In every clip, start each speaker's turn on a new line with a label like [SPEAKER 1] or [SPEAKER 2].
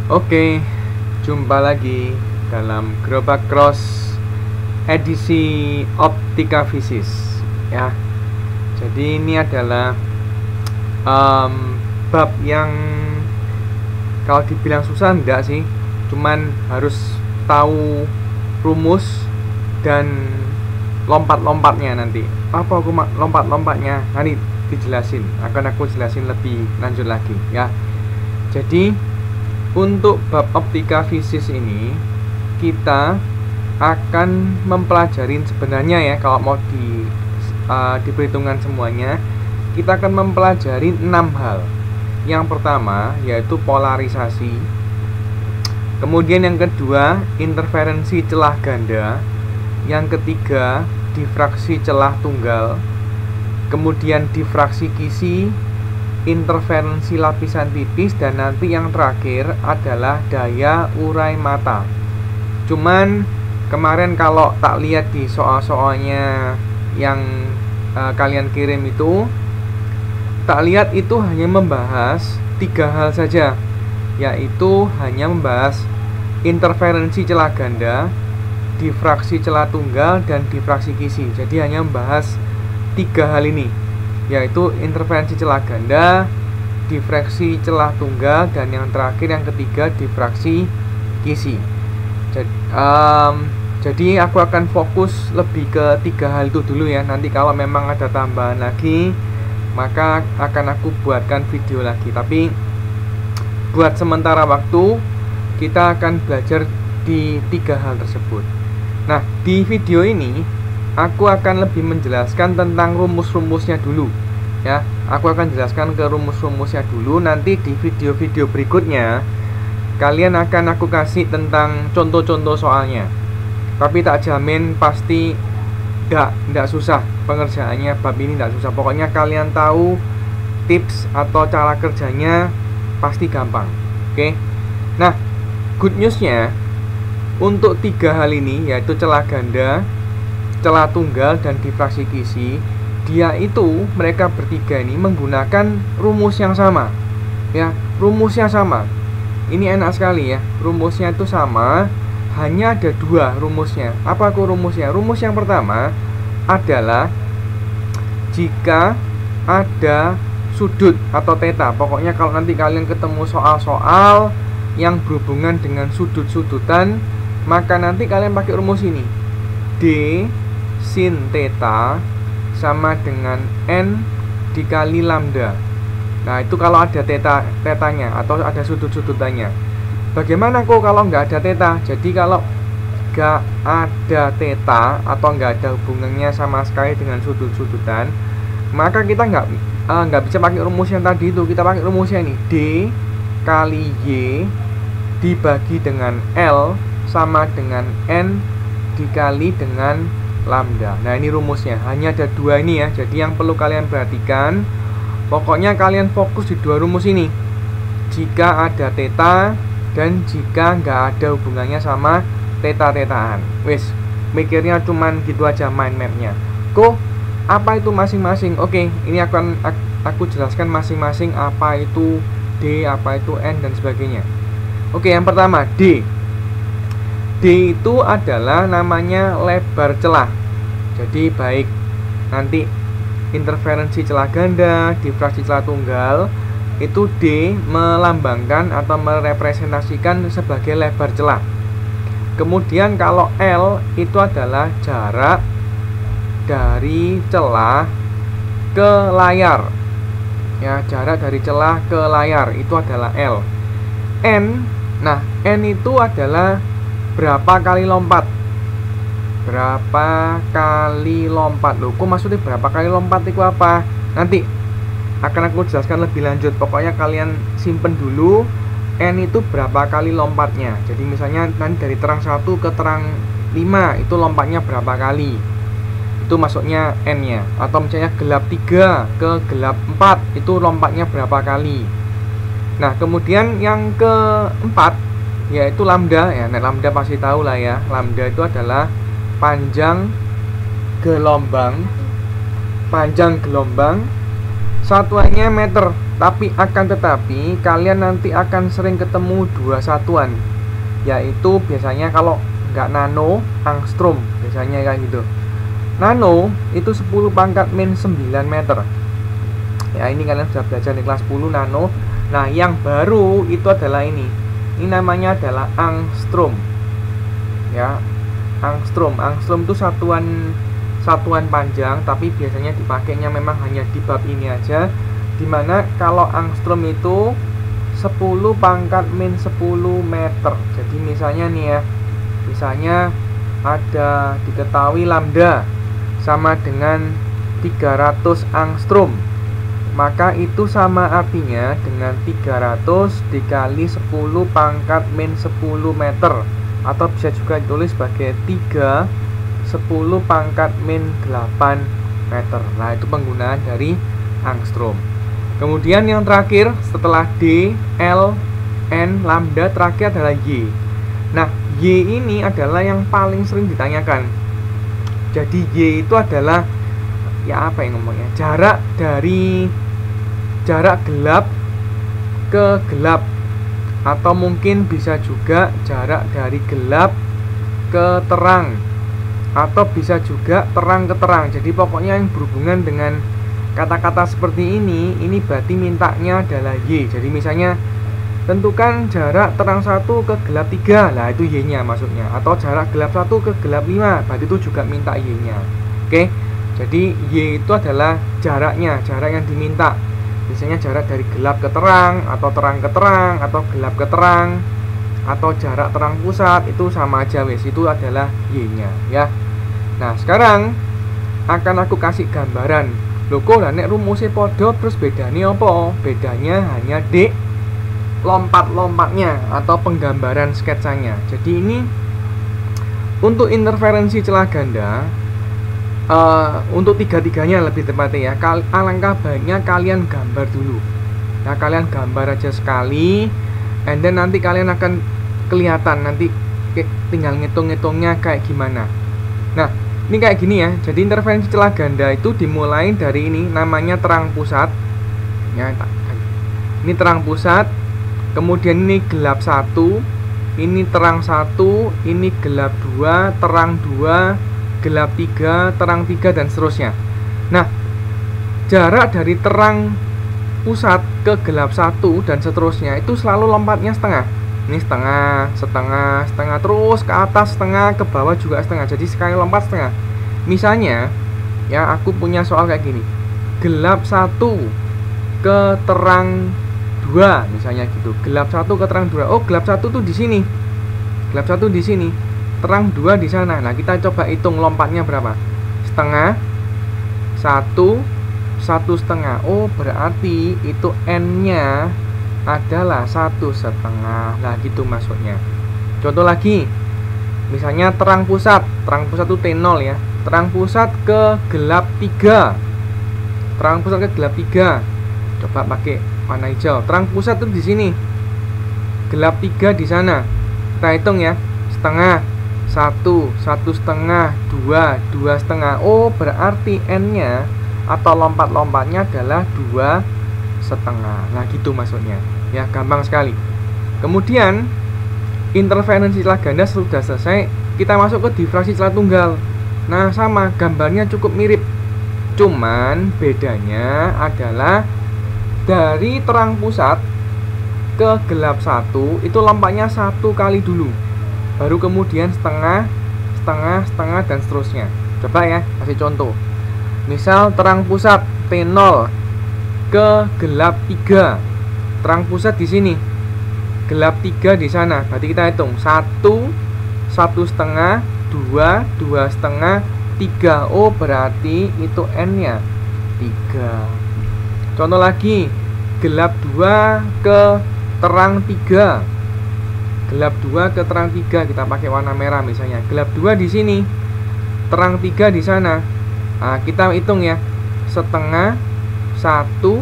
[SPEAKER 1] Oke, jumpa lagi dalam Gerobak Cross edisi Optika Visis ya. Jadi ini adalah bab yang kalau dibilang susah enggak sih, cuman harus tahu rumus dan lompat-lompatnya nanti. Apa aku lompat-lompatnya? Nanti dijelasin, akan aku jelasin lebih lanjut lagi ya. Jadi untuk bab optika visis ini kita akan mempelajari sebenarnya ya, kalau mau diperhitungkan semuanya, kita akan mempelajari 6 hal. Yang pertama yaitu polarisasi, kemudian yang kedua interferensi celah ganda, yang ketiga difraksi celah tunggal, kemudian difraksi kisi, interferensi lapisan tipis, dan nanti yang terakhir adalah daya urai mata. Cuman kemarin kalau tak lihat di soal-soalnya yang kalian kirim itu, tak lihat itu hanya membahas 3 hal saja, yaitu hanya membahas interferensi celah ganda, difraksi celah tunggal, dan difraksi kisi. Jadi hanya membahas 3 hal ini, yaitu interferensi celah ganda, difraksi celah tunggal, dan yang terakhir yang ketiga difraksi kisi. Jadi aku akan fokus lebih ke 3 hal itu dulu ya. Nanti kalau memang ada tambahan lagi, maka akan aku buatkan video lagi. Tapi buat sementara waktu kita akan belajar di 3 hal tersebut. Nah, di video ini aku akan lebih menjelaskan tentang rumus-rumusnya dulu ya. Aku akan jelaskan ke rumus-rumusnya dulu. Nanti di video-video berikutnya kalian akan aku kasih tentang contoh-contoh soalnya. Tapi tak jamin pasti tidak susah pengerjaannya. Bab ini tidak susah. Pokoknya kalian tahu tips atau cara kerjanya pasti gampang. Oke. Nah, good newsnya untuk 3 hal ini, yaitu celah ganda, celah tunggal, dan difraksi kisi, mereka bertiga ini menggunakan rumus yang sama ya. Rumusnya sama, ini enak sekali ya. Rumusnya itu sama, hanya ada 2 rumusnya. Apa rumusnya? Rumus yang pertama adalah jika ada sudut atau theta. Pokoknya kalau nanti kalian ketemu soal-soal yang berhubungan dengan sudut-sudutan, maka nanti kalian pakai rumus ini. D sin theta sama dengan N dikali lambda. Nah, itu kalau ada tetanya atau ada sudut-sudutannya. Bagaimana kok kalau nggak ada theta? Jadi kalau nggak ada theta atau nggak ada hubungannya sama sekali dengan sudut-sudutan, maka kita nggak bisa pakai rumus yang tadi itu. Kita pakai rumusnya ini, D kali Y dibagi dengan L sama dengan N dikali dengan lambda. Nah, ini rumusnya, hanya ada 2 ini ya. Jadi yang perlu kalian perhatikan, pokoknya kalian fokus di 2 rumus ini. Jika ada theta dan jika nggak ada hubungannya sama theta-thetaan. Wes, mikirnya cuman gitu aja mind mapnya. Kok apa itu masing-masing? Oke, ini akan aku jelaskan masing-masing apa itu D, apa itu N, dan sebagainya. Oke, yang pertama D. D itu adalah namanya lebar celah. Jadi baik nanti interferensi celah ganda, difraksi celah tunggal, itu D melambangkan atau merepresentasikan sebagai lebar celah. Kemudian kalau L itu adalah jarak dari celah ke layar ya, jarak dari celah ke layar itu adalah L. N, nah N itu adalah berapa kali lompat. Berapa kali lompat. Loh, kok maksudnya berapa kali lompat itu apa? Nanti akan aku jelaskan lebih lanjut. Pokoknya kalian simpen dulu N itu berapa kali lompatnya. Jadi misalnya nanti dari terang 1 ke terang 5 itu lompatnya berapa kali, itu masuknya N nya. Atau misalnya gelap 3 ke gelap 4 itu lompatnya berapa kali. Nah, kemudian yang keempat yaitu lambda ya. Nah, lambda pasti tahu lah ya. Lambda itu adalah panjang gelombang, satuannya meter Tapi akan tetapi kalian nanti akan sering ketemu dua satuan, yaitu biasanya kalau nggak nano, angstrom biasanya kayak gitu. Nano itu 10 pangkat min 9 meter. Ya, ini kalian sudah belajar di kelas 10 nano. Nah, yang baru itu adalah ini. Ini namanya adalah angstrom. Ya, angstrom. Angstrom itu satuan panjang, tapi biasanya dipakainya memang hanya di bab ini aja. Dimana kalau angstrom itu 10 pangkat min 10 meter. Jadi misalnya nih ya, misalnya ada diketahui lambda sama dengan 300 angstrom, maka itu sama artinya dengan 300 dikali 10 pangkat min 10 meter, atau bisa juga ditulis sebagai 3 10 pangkat min 8 meter. Nah, itu penggunaan dari angstrom. Kemudian yang terakhir setelah D, L, N, lambda, terakhir adalah Y. Nah, Y ini adalah yang paling sering ditanyakan. Jadi Y itu adalah ya apa yang ngomongnya? Jarak dari jarak gelap ke gelap, atau mungkin bisa juga jarak dari gelap ke terang, atau bisa juga terang ke terang. Jadi pokoknya yang berhubungan dengan kata-kata seperti ini berarti mintanya adalah Y. Jadi misalnya tentukan jarak terang 1 ke gelap 3, lah itu Y-nya maksudnya. Atau jarak gelap 1 ke gelap 5, berarti itu juga minta Y-nya. Oke, jadi Y itu adalah jaraknya, jarak yang diminta. Biasanya jarak dari gelap ke terang, atau terang ke terang, atau gelap ke terang, atau jarak terang pusat, itu sama aja wes, itu adalah Y-nya ya. Nah, sekarang akan aku kasih gambaran. Lho kok lah nek rumusnya podo, terus bedanya apa? Bedanya hanya di lompat-lompatnya atau penggambaran sketsanya. Jadi ini untuk interferensi celah ganda, untuk tiga-tiganya lebih tepatnya ya, alangkah baiknya kalian gambar dulu. Nah, kalian gambar aja sekali, and then nanti kalian akan kelihatan, nanti tinggal ngitung-ngitungnya kayak gimana. Nah, ini kayak gini ya. Jadi interferensi celah ganda itu dimulai dari ini, namanya terang pusat ya. Ini terang pusat, kemudian ini gelap 1, ini terang 1, ini gelap 2, terang 2, gelap 3, terang 3, dan seterusnya. Nah, jarak dari terang pusat ke gelap 1 dan seterusnya itu selalu lompatnya setengah. Ini setengah, setengah, setengah, terus ke atas setengah, ke bawah juga setengah. Jadi sekali lompat setengah. Misalnya ya, aku punya soal kayak gini, gelap 1 ke terang 2 misalnya gitu. Gelap 1 ke terang 2. Oh, gelap 1 tuh di sini. Gelap 1 di sini. Terang 2 di sana. Nah, kita coba hitung lompatnya berapa. Setengah, 1, 1,5. Oh, berarti itu N-nya adalah 1,5. Nah, gitu maksudnya. Contoh lagi, misalnya terang pusat itu T0 ya. Terang pusat ke gelap 3. Terang pusat ke gelap 3. Coba pakai warna hijau. Terang pusat itu di sini. Gelap 3 di sana. Kita hitung ya. Setengah, 1, 1,5, 2, 2,5. Oh, berarti N-nya atau lompat-lompatnya adalah 2,5. Nah, gitu maksudnya. Ya, gampang sekali. Kemudian interferensi celah ganda sudah selesai, kita masuk ke difraksi celah tunggal. Nah, sama, gambarnya cukup mirip. Cuman bedanya adalah dari terang pusat ke gelap 1 itu lompatnya 1 kali dulu. Baru kemudian setengah, setengah, setengah, dan seterusnya. Coba ya, kasih contoh. Misal terang pusat T0 ke gelap 3. Terang pusat di sini. Gelap 3 di sana. Berarti kita hitung 1, 1,5, 2, 2,5, 3. Oh, berarti itu N-nya 3. Contoh lagi, gelap 2 ke terang 3. Gelap 2 ke terang 3, kita pakai warna merah misalnya. Gelap 2 di sini, terang 3 di sana. Nah, kita hitung ya. Setengah, 1,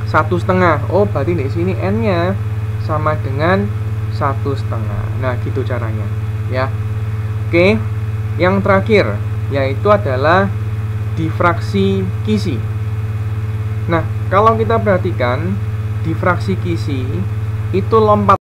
[SPEAKER 1] 1,5. Oh, berarti di sini N-nya sama dengan 1,5. Nah, gitu caranya ya. Oke, yang terakhir yaitu adalah difraksi kisi. Nah, kalau kita perhatikan di fraksi Kisi itu lompat